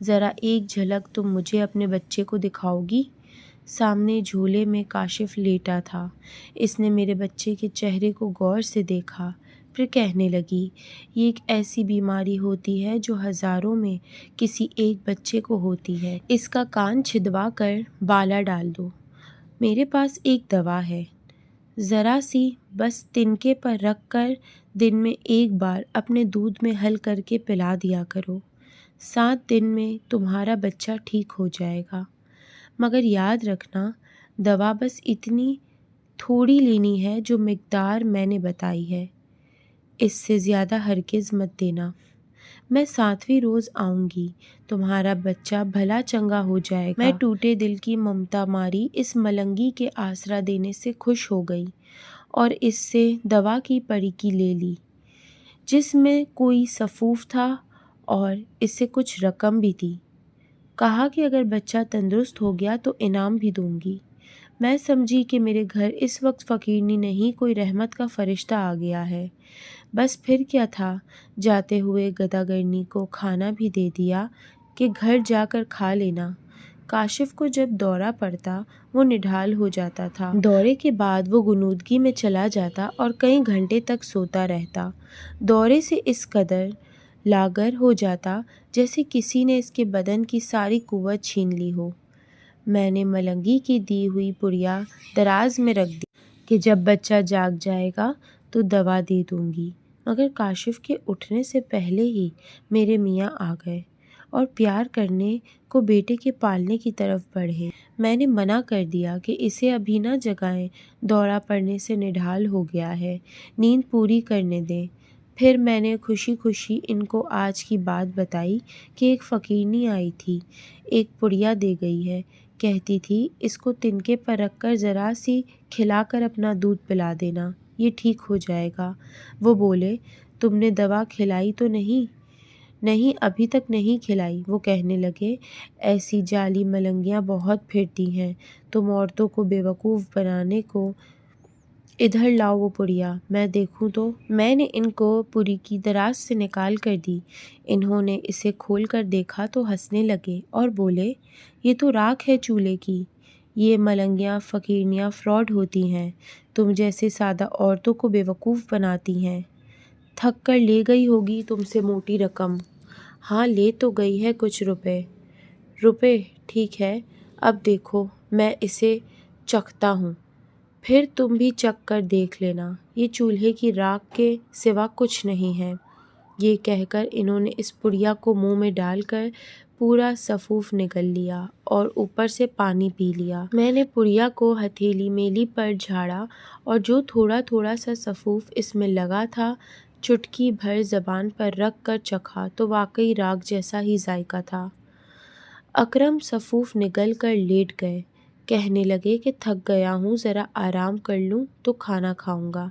ذرا ایک جھلک تم مجھے اپنے بچے کو دکھاؤ گی؟ سامنے جھولے میں کاشف لیٹا تھا۔ اس نے میرے بچے کے چہرے کو غور سے دیکھا، پھر کہنے لگی، یہ ایک ایسی بیماری ہوتی ہے جو ہزاروں میں کسی ایک بچے کو ہوتی ہے۔ اس کا کان چھدوا کر بالا ڈال دو۔ میرے پاس ایک دوا ہے، ذرا سی بس تنکے پر رکھ کر دن میں ایک بار اپنے دودھ میں حل کر کے پلا دیا کرو۔ 7 دن میں تمہارا بچہ ٹھیک ہو جائے گا۔ مگر یاد رکھنا، دوا بس اتنی تھوڑی لینی ہے جو مقدار میں نے بتائی ہے، اس سے زیادہ ہرگز مت دینا۔ میں 7ویں روز آؤں گی، تمہارا بچہ بھلا چنگا ہو جائے گا۔ میں ٹوٹے دل کی ممتا ماری اس ملنگی کے آسرا دینے سے خوش ہو گئی اور اس سے دوا کی پڑیکی لے لی، جس میں کوئی سفوف تھا اور اس سے کچھ رقم بھی تھی۔ کہا کہ اگر بچہ تندرست ہو گیا تو انعام بھی دوں گی۔ میں سمجھی کہ میرے گھر اس وقت فقیرنی نہیں، کوئی رحمت کا فرشتہ آ گیا ہے۔ بس پھر کیا تھا، جاتے ہوئے گداگرنی کو کھانا بھی دے دیا کہ گھر جا کر کھا لینا۔ کاشف کو جب دورہ پڑتا وہ نڈھال ہو جاتا تھا۔ دورے کے بعد وہ غنودگی میں چلا جاتا اور کئی گھنٹے تک سوتا رہتا۔ دورے سے اس قدر لاغر ہو جاتا جیسے کسی نے اس کے بدن کی ساری قوت چھین لی ہو۔ میں نے ملنگی کی دی ہوئی پڑیا دراز میں رکھ دی کہ جب بچہ جاگ جائے گا تو دوا دے دوں گی، مگر کاشف کے اٹھنے سے پہلے ہی میرے میاں آ گئے اور پیار کرنے کو بیٹے کے پالنے کی طرف بڑھے۔ میں نے منع کر دیا کہ اسے ابھی نہ جگائیں، دورہ پڑنے سے نڈھال ہو گیا ہے، نیند پوری کرنے دیں۔ پھر میں نے خوشی خوشی ان کو آج کی بات بتائی کہ ایک فقیرنی آئی تھی، ایک پڑیا دے گئی ہے، کہتی تھی اس کو تنکے پر رکھ کر ذرا سی کھلا کر اپنا دودھ پلا دینا، یہ ٹھیک ہو جائے گا۔ وہ بولے، تم نے دوا کھلائی تو نہیں؟ نہیں، ابھی تک نہیں کھلائی۔ وہ کہنے لگے، ایسی جعلی ملنگیاں بہت پھرتی ہیں، تم عورتوں کو بے وقوف بنانے کو۔ ادھر لاؤ وہ پڑیا، میں دیکھوں تو۔ میں نے ان کو پوری کی دراز سے نکال کر دی۔ انہوں نے اسے کھول کر دیکھا تو ہنسنے لگے اور بولے، یہ تو راکھ ہے چولہے کی۔ یہ ملنگیاں فقیرنیاں فراڈ ہوتی ہیں، تم جیسے سادہ عورتوں کو بے وقوف بناتی ہیں۔ تھک کر لے گئی ہوگی تم سے موٹی رقم۔ ہاں، لے تو گئی ہے کچھ روپے، ٹھیک ہے، اب دیکھو میں اسے چکھتا ہوں، پھر تم بھی چکھ کر دیکھ لینا، یہ چولہے کی راکھ کے سوا کچھ نہیں ہے۔ یہ کہہ کر انہوں نے اس پڑیا کو منہ میں ڈال کر پورا سفوف نگل لیا اور اوپر سے پانی پی لیا۔ میں نے پڑیا کو ہتھیلی میلی پر جھاڑا اور جو تھوڑا تھوڑا سا سفوف اس میں لگا تھا چٹکی بھر زبان پر رکھ کر چکھا تو واقعی راکھ جیسا ہی ذائقہ تھا۔ اکرم سفوف نگل کر لیٹ گئے، کہنے لگے کہ تھک گیا ہوں، ذرا آرام کر لوں تو کھانا کھاؤں گا۔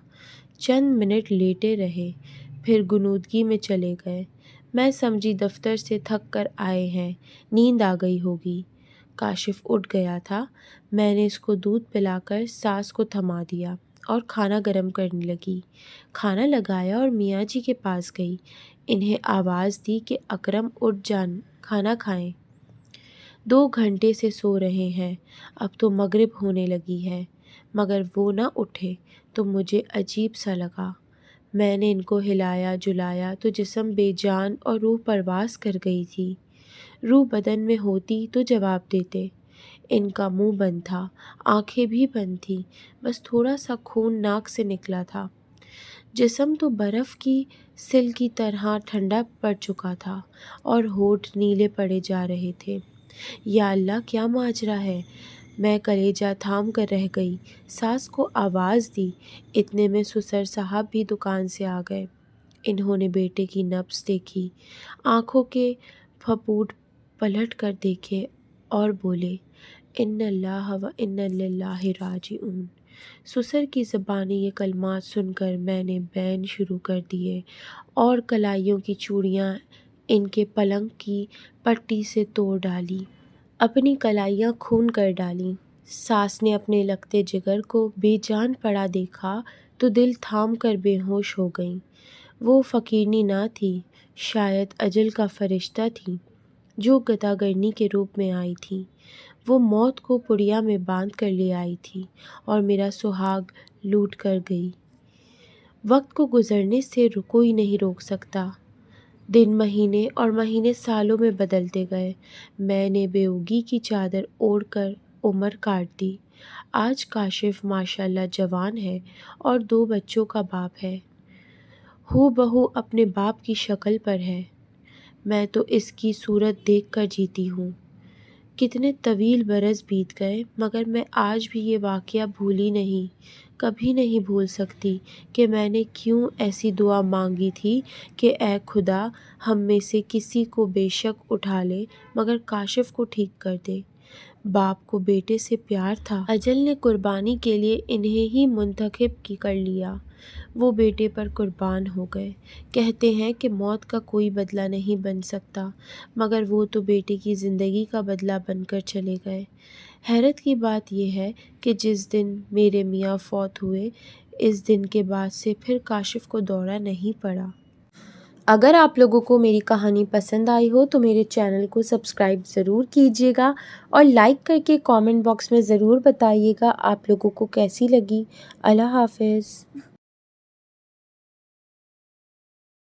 چند منٹ لیٹے رہے، پھر غنودگی میں چلے گئے۔ میں سمجھی دفتر سے تھک کر آئے ہیں، نیند آ گئی ہوگی۔ کاشف اٹھ گیا تھا۔ میں نے اس کو دودھ پلا کر ساس کو تھما دیا اور کھانا گرم کرنے لگی۔ کھانا لگایا اور میاں جی کے پاس گئی، انہیں آواز دی کہ اکرم اٹھ جان، کھانا کھائیں۔ 2 گھنٹے سے سو رہے ہیں، اب تو مغرب ہونے لگی ہے، مگر وہ نہ اٹھے تو مجھے عجیب سا لگا۔ میں نے ان کو ہلایا جلایا تو جسم بے جان اور روح پرواز کر گئی تھی۔ روح بدن میں ہوتی تو جواب دیتے۔ ان کا منہ بند تھا، آنکھیں بھی بند تھیں، بس تھوڑا سا خون ناک سے نکلا تھا۔ جسم تو برف کی سل کی طرح ٹھنڈا پڑ چکا تھا اور ہونٹ نیلے پڑے جا رہے تھے۔ یا اللہ، کیا ماجرا ہے؟ میں کلیجہ تھام کر رہ گئی۔ ساس کو آواز دی، اتنے میں سسر صاحب بھی دکان سے آ گئے۔ انہوں نے بیٹے کی نبض دیکھی، آنکھوں کے پھپھوٹ پلٹ کر دیکھے اور بولے، انا اللہ و انا الیہ راجعون۔ سسر کی زبانی یہ کلمات سن کر میں نے بین شروع کر دیے اور کلائیوں کی چوڑیاں ان کے پلنگ کی پٹی سے توڑ ڈالی، اپنی کلائیاں خون کر ڈالیں۔ ساس نے اپنے لگتے جگر کو بے جان پڑا دیکھا تو دل تھام کر بے ہوش ہو گئیں۔ وہ فقیرنی نہ تھی، شاید اجل کا فرشتہ تھی۔ جو گداگرنی کے روپ میں آئی تھی۔ وہ موت کو پڑیا میں باندھ کر لے آئی تھی اور میرا سہاگ لوٹ کر گئی۔ وقت کو گزرنے سے کوئی نہیں روک سکتا۔ دن مہینے اور مہینے سالوں میں بدلتے گئے۔ میں نے بے اُگی کی چادر اوڑھ کر عمر کاٹ دی۔ آج کاشف ماشاءاللہ جوان ہے اور 2 بچوں کا باپ ہے۔ ہو بہو اپنے باپ کی شکل پر ہے۔ میں تو اس کی صورت دیکھ کر جیتی ہوں۔ کتنے طویل برس بیت گئے مگر میں آج بھی یہ واقعہ بھولی نہیں، کبھی نہیں بھول سکتی کہ میں نے کیوں ایسی دعا مانگی تھی کہ اے خدا ہم میں سے کسی کو بے شک اٹھا لے مگر کاشف کو ٹھیک کر دے۔ باپ کو بیٹے سے پیار تھا، اجل نے قربانی کے لیے انہیں ہی منتخب کر لیا۔ وہ بیٹے پر قربان ہو گئے۔ کہتے ہیں کہ موت کا کوئی بدلہ نہیں بن سکتا مگر وہ تو بیٹے کی زندگی کا بدلہ بن کر چلے گئے۔ حیرت کی بات یہ ہے کہ جس دن میرے میاں فوت ہوئے اس دن کے بعد سے پھر کاشف کو دورہ نہیں پڑا۔ اگر آپ لوگوں کو میری کہانی پسند آئی ہو تو میرے چینل کو سبسکرائب ضرور کیجیے گا اور لائک کر کے کامنٹ باکس میں ضرور بتائیے گا آپ لوگوں کو کیسی لگی۔ اللہ حافظ۔